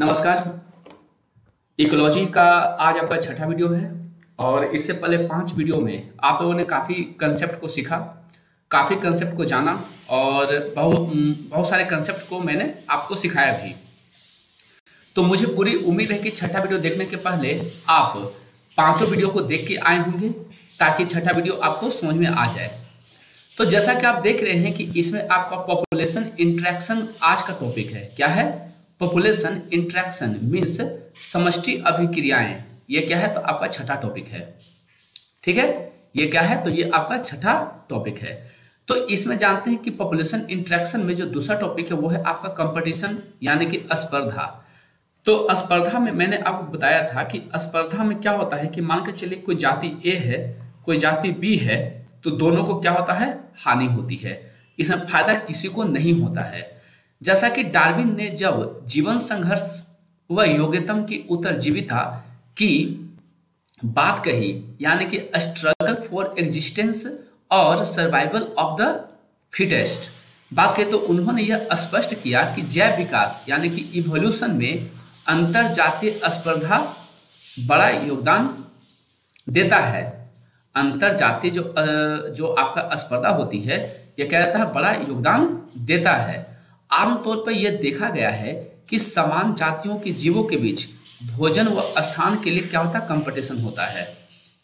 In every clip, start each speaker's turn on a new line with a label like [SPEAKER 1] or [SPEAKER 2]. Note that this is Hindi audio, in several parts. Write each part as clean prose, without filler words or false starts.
[SPEAKER 1] नमस्कार। इकोलॉजी का आज आपका छठा वीडियो है और इससे पहले 5 वीडियो में आप लोगों ने काफ़ी कंसेप्ट को सीखा, काफ़ी कंसेप्ट को जाना और बहुत सारे कंसेप्ट को मैंने आपको सिखाया भी। तो मुझे पूरी उम्मीद है कि छठा वीडियो देखने के पहले आप 5 वीडियो को देख के आए होंगे ताकि छठा वीडियो आपको समझ में आ जाए। तो जैसा कि आप देख रहे हैं कि इसमें आपका पॉपुलेशन इंटरेक्शन आज का टॉपिक है। क्या है? पॉपुलेशन इंटरेक्शन मीन्स समष्टि अभिक्रियाएं। ये क्या है? तो आपका छठा टॉपिक है। ठीक है, ये क्या है? तो ये आपका छठा टॉपिक है। तो इसमें जानते हैं कि पॉपुलेशन इंटरेक्शन में जो दूसरा टॉपिक है वो है आपका कंपटीशन यानी कि स्पर्धा। तो स्पर्धा में मैंने आपको बताया था कि स्पर्धा में क्या होता है कि मान के चलिए कोई जाति ए है, कोई जाति बी है, तो दोनों को क्या होता है? हानि होती है। इसमें फायदा किसी को नहीं होता है। जैसा कि डार्विन ने जब जीवन संघर्ष व योग्यतम की उत्तरजीविता की बात कही यानी कि स्ट्रगल फॉर एग्जिस्टेंस और सर्वाइवल ऑफ द फिटेस्ट बात कही, तो उन्होंने यह स्पष्ट किया कि जैव विकास यानी कि इवोल्यूशन में अंतर जातीय स्पर्धा बड़ा योगदान देता है। अंतर जातीय जो आपका स्पर्धा होती है यह क्या रहता है? बड़ा योगदान देता है। आमतौर पर यह देखा गया है कि समान जातियों के जीवों के बीच भोजन व स्थान के लिए क्या होता है? कंपटीशन होता है।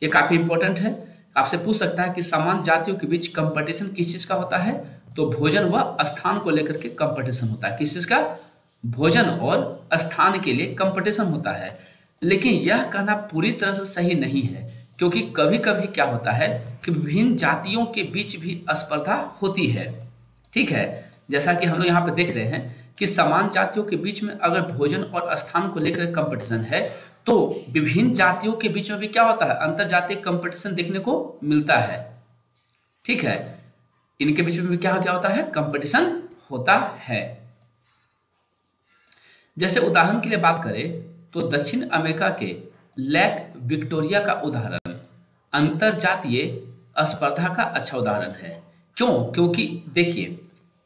[SPEAKER 1] ये काफी इंपॉर्टेंट है। आपसे पूछ सकता है कि समान जातियों के बीच कंपटीशन किस चीज का होता है? तो भोजन व स्थान को लेकर के कंपटीशन होता है। किस चीज का? भोजन और स्थान के लिए कंपटीशन होता है। लेकिन यह कहना पूरी तरह से सही नहीं है, क्योंकि कभी कभी क्या होता है कि विभिन्न जातियों के बीच भी स्पर्धा होती है। ठीक है, जैसा कि हम लोग यहाँ पे देख रहे हैं कि समान जातियों के बीच में अगर भोजन और स्थान को लेकर कंपटीशन है तो विभिन्न जातियों के बीच में भी क्या होता है? अंतर जातीय कंपटीशन देखने को मिलता है। ठीक है, इनके बीच में भी क्या क्या होता है? कंपटीशन होता है। जैसे उदाहरण के लिए बात करें तो दक्षिण अमेरिका के लेक विक्टोरिया का उदाहरण अंतर जातीय स्पर्धा का अच्छा उदाहरण है। क्यों? क्योंकि देखिए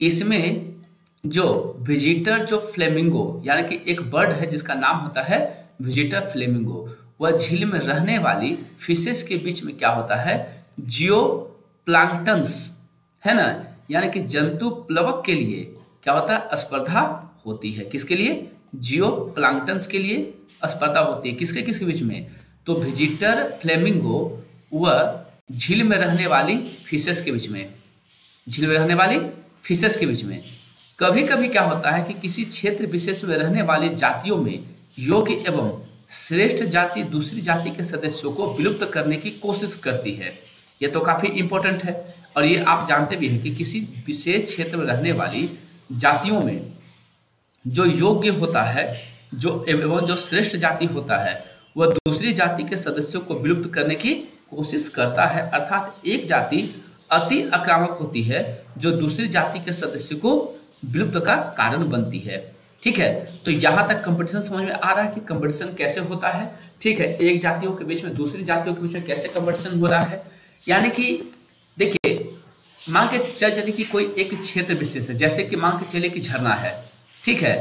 [SPEAKER 1] इसमें जो विजिटर जो फ्लेमिंगो यानी कि एक बर्ड है जिसका नाम होता है विजिटर फ्लेमिंगो, वह झील में रहने वाली फिशेस के बीच में क्या होता है? जियो प्लांक्टन्स है ना, यानी कि जंतु प्लवक के लिए क्या होता है? स्पर्धा होती है। किसके लिए? जियो प्लांक्टन्स के लिए स्पर्धा होती है। किसके किसके बीच में? तो विजिटर फ्लेमिंगो व झील में रहने वाली फिशेस के बीच में, झील में रहने वाली फिशेस के बीच में। कभी कभी क्या होता है कि किसी क्षेत्र विशेष में रहने वाली जातियों में योग्य एवं श्रेष्ठ जाति दूसरी जाति के सदस्यों को विलुप्त करने की कोशिश करती है। यह तो काफी इंपॉर्टेंट है और ये आप जानते भी हैं कि किसी विशेष क्षेत्र में रहने वाली जातियों में जो योग्य होता है जो एवं जो श्रेष्ठ जाति होता है वह दूसरी जाति के सदस्यों को विलुप्त करने की कोशिश करता है। अर्थात एक जाति अति आक्रामक होती है जो दूसरी जाति के सदस्यों को विलुप्त का कारण बनती है। ठीक है, तो यहां तक कंपटीशन समझ में आ रहा है कि कंपटीशन कैसे होता है। ठीक है, एक जातियों के बीच में दूसरी जातियों के बीच में कैसे कंपटीशन हो रहा है। यानी कि देखिए मान के चलिए कि कोई एक क्षेत्र विशेष है, जैसे कि मान के चलिए कि झरना है। ठीक है,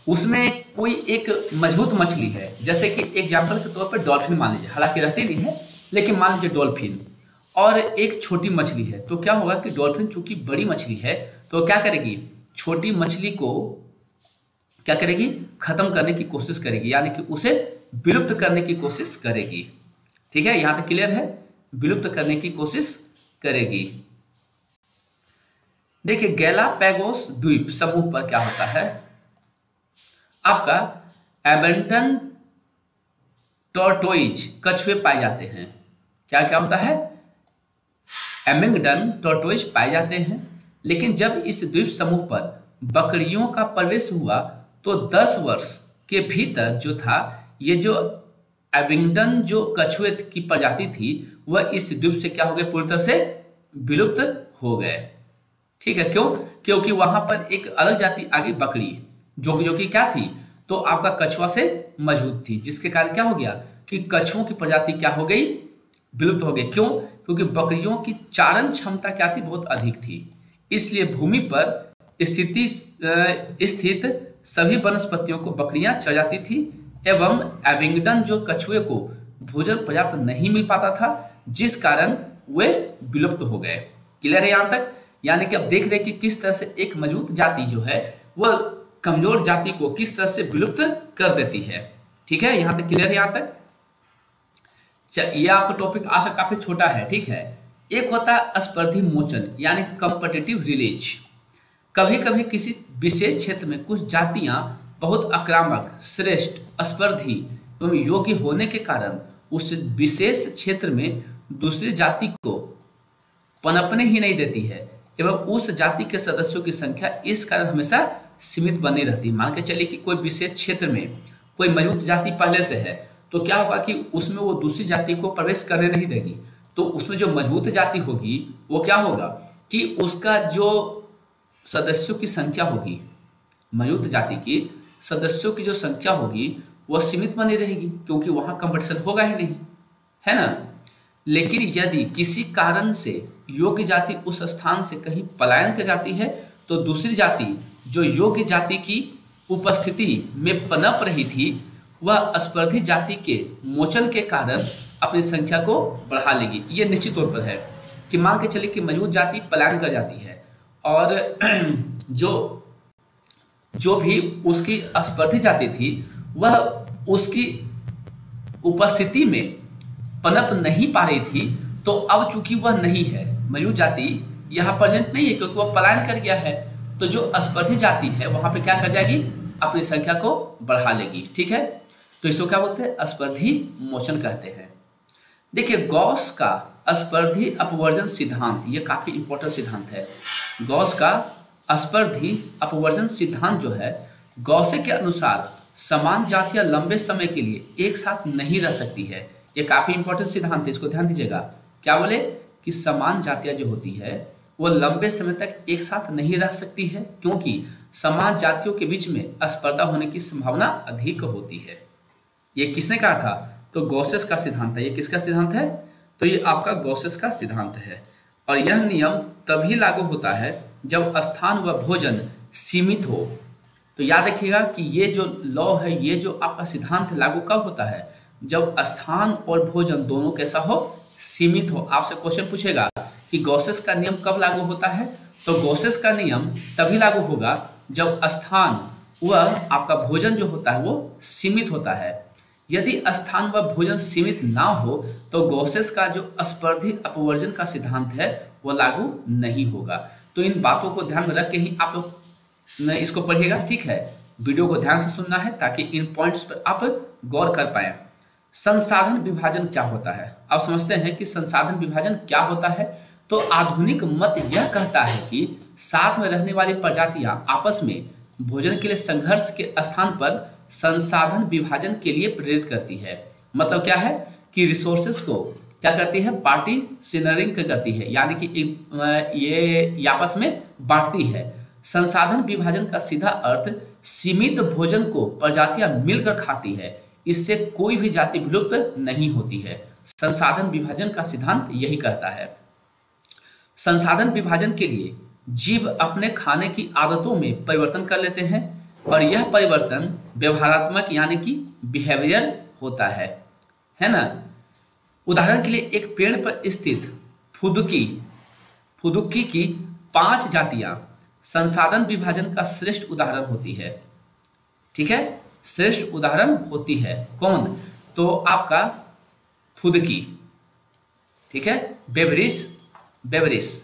[SPEAKER 1] उसमें कोई एक मजबूत मछली है, जैसे कि एग्जाम्पल के तौर पर डॉल्फिन मान लीजिए, हालांकि रहती नहीं है लेकिन मान लीजिए डॉल्फिन, और एक छोटी मछली है। तो क्या होगा कि डॉल्फिन चूंकि बड़ी मछली है तो क्या करेगी? छोटी मछली को क्या करेगी? खत्म करने की कोशिश करेगी, यानी कि उसे विलुप्त करने की कोशिश करेगी। ठीक है, यहां तक क्लियर है? विलुप्त करने की कोशिश करेगी। देखिए गैलापैगोस द्वीप समूह पर क्या होता है? आपका एबेंटन टॉर्टोइज कछुए पाए जाते हैं। क्या क्या होता है? एमिंगडन टॉर्टोइज पाए जाते हैं। लेकिन जब इस द्वीप समूह पर बकरियों का प्रवेश हुआ तो 10 वर्ष के भीतर जो था ये जो एबिंगडन जो कछुए की प्रजाति थी वह इस द्वीप से क्या हो गए? पूरी तरह से विलुप्त हो गए। ठीक है, क्यों? क्योंकि वहां पर एक अलग जाति आ गई बकरी जो कि क्या थी? तो आपका कछुआ से मजबूत थी, जिसके कारण क्या हो गया कि कछुओं की प्रजाति क्या हो गई? विलुप्त हो गई। क्यों? क्योंकि बकरियों की चारण क्षमता क्या थी? बहुत अधिक थी। इसलिए भूमि पर स्थित सभी वनस्पतियों को बकरियां चर जाती थी एवं एविंगडन जो कछुए को भोजन पर्याप्त नहीं मिल पाता था, जिस कारण वे विलुप्त हो गए। क्लियर है यहां तक? यानी कि अब देख रहे कि किस तरह से एक मजबूत जाति जो है वह कमजोर जाति को किस तरह से विलुप्त कर देती है। ठीक है, यहां तक क्लियर है? यहां तक ये आपका टॉपिक आज काफी छोटा है। ठीक है, एक होता है स्पर्धी मोचन यानी कॉम्पिटिटिव रिलीज। कभी कभी किसी विशेष क्षेत्र में कुछ जातियां बहुत आक्रामक, श्रेष्ठ, स्पर्धी एवं योग्य होने के कारण उस विशेष क्षेत्र में दूसरी जाति को पनपने ही नहीं देती है एवं उस जाति के सदस्यों की संख्या इस कारण हमेशा सीमित बनी रहती है। मान के चलिए कि कोई विशेष क्षेत्र में कोई मजबूत जाति पहले से है, तो क्या होगा कि उसमें वो दूसरी जाति को प्रवेश करने नहीं देगी। तो उसमें जो मजबूत जाति होगी वो क्या होगा कि उसका जो सदस्यों की संख्या होगी, मजबूत जाति की सदस्यों की जो संख्या होगी वह सीमित बनी रहेगी, क्योंकि वहां कंपटीशन होगा ही नहीं, है ना। लेकिन यदि किसी कारण से योग्य जाति उस स्थान से कहीं पलायन कर जाती है, तो दूसरी जाति जो योग्य जाति की उपस्थिति में पनप रही थी वह स्पर्धी जाति के मोचन के कारण अपनी संख्या को बढ़ा लेगी। ये निश्चित तौर पर है कि मान के चलिए कि मजबूत जाति पलायन कर जाती है और जो भी उसकी स्पर्धी जाति थी वह उसकी उपस्थिति में पनप नहीं पा रही थी, तो अब चूंकि वह नहीं है, मजबूत जाति यहाँ प्रेजेंट नहीं है क्योंकि वह पलायन कर गया है, तो जो स्पर्धी जाति है वहां पे क्या कर जाएगी, अपनी संख्या को बढ़ा लेगी। ठीक है, तो इसको क्या बोलते हैं, स्पर्धी मोचन कहते हैं। देखिए गॉस का स्पर्धी अपवर्जन सिद्धांत, ये काफी इंपॉर्टेंट सिद्धांत है। गॉस का स्पर्धी अपवर्जन सिद्धांत जो है, गॉसे के अनुसार समान जातियां लंबे समय के लिए एक साथ नहीं रह सकती है। ये काफी इंपॉर्टेंट सिद्धांत है, इसको ध्यान दीजिएगा। क्या बोले कि समान जातियां जो होती है वो लंबे समय तक एक साथ नहीं रह सकती है, क्योंकि समान जातियों के बीच में स्पर्धा होने की संभावना अधिक होती है। ये किसने कहा था, तो गॉसेस का सिद्धांत है। ये किसका सिद्धांत है, तो ये आपका गॉसेस का सिद्धांत है। और यह नियम तभी लागू होता है जब स्थान व भोजन सीमित हो। तो याद रखिएगा कि ये जो लॉ है, ये जो आपका सिद्धांत लागू कब होता है, जब स्थान और भोजन दोनों कैसा हो, सीमित हो। आपसे क्वेश्चन पूछेगा कि गॉसेस का नियम कब लागू होता है, तो गॉसेस का नियम तभी लागू होगा जब स्थान व आपका भोजन जो होता है वो सीमित होता है। यदि स्थान व भोजन सीमित ना हो तो गॉसेस का जो स्पर्धी अपवर्जन का सिद्धांत है वो लागू नहीं होगा। तो इन बातों को ध्यान में रख के ही आप लोग इसको पढ़िएगा। ठीक है, वीडियो को ध्यान से सुनना है ताकि इन पॉइंट्स पर आप गौर कर पाए। संसाधन विभाजन क्या होता है, आप समझते हैं कि संसाधन विभाजन क्या होता है। तो आधुनिक मत यह कहता है कि साथ में रहने वाली प्रजातियां आपस में भोजन के लिए संघर्ष के स्थान पर संसाधन विभाजन के लिए प्रेरित करती है। मतलब क्या है कि रिसोर्सेस को क्या करती है, पार्टीशनरिंग करती है, यानी कि ये आपस में बांटती है। संसाधन विभाजन का सीधा अर्थ सीमित भोजन को प्रजातियां मिलकर खाती है, इससे कोई भी जाति विलुप्त नहीं होती है। संसाधन विभाजन का सिद्धांत यही कहता है। संसाधन विभाजन के लिए जीव अपने खाने की आदतों में परिवर्तन कर लेते हैं और यह परिवर्तन व्यवहारात्मक यानी कि बिहेवियर होता है ना। उदाहरण के लिए एक पेड़ पर स्थित फुदुकी की 5 जातियां संसाधन विभाजन का श्रेष्ठ उदाहरण होती है। ठीक है, श्रेष्ठ उदाहरण होती है। कौन, तो आपका फुदकी। ठीक है, बेवरिस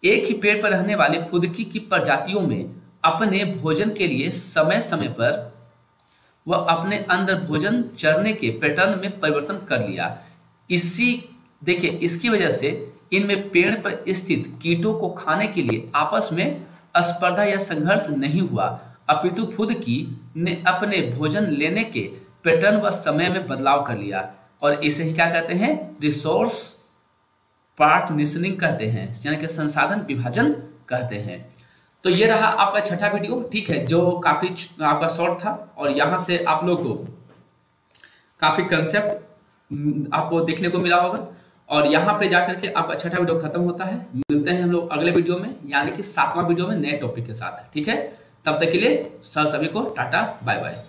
[SPEAKER 1] एक ही पेड़ पर रहने वाले फुदकी की प्रजातियों में अपने भोजन के लिए समय समय पर वह अपने अंदर भोजन चरने के पैटर्न में परिवर्तन कर लिया। देखिए इसकी वजह से इनमें पेड़ पर स्थित कीटों को खाने के लिए आपस में स्पर्धा या संघर्ष नहीं हुआ, अपितु फुदकी ने अपने भोजन लेने के पैटर्न व समय में बदलाव कर लिया और इसे ही क्या कहते हैं, रिसोर्स पार्टीशनिंग कहते हैं, यानी कि संसाधन विभाजन कहते हैं। तो ये रहा आपका छठा वीडियो। ठीक है, जो काफी आपका शॉर्ट था और यहाँ से आप लोग को काफी कंसेप्ट आपको देखने को मिला होगा और यहाँ पे जाकर के आपका छठा वीडियो खत्म होता है। मिलते हैं हम लोग अगले वीडियो में, यानी कि 7वां वीडियो में नए टॉपिक के साथ। ठीक है, तब तक के लिए सर सभी को टाटा बाय बाय।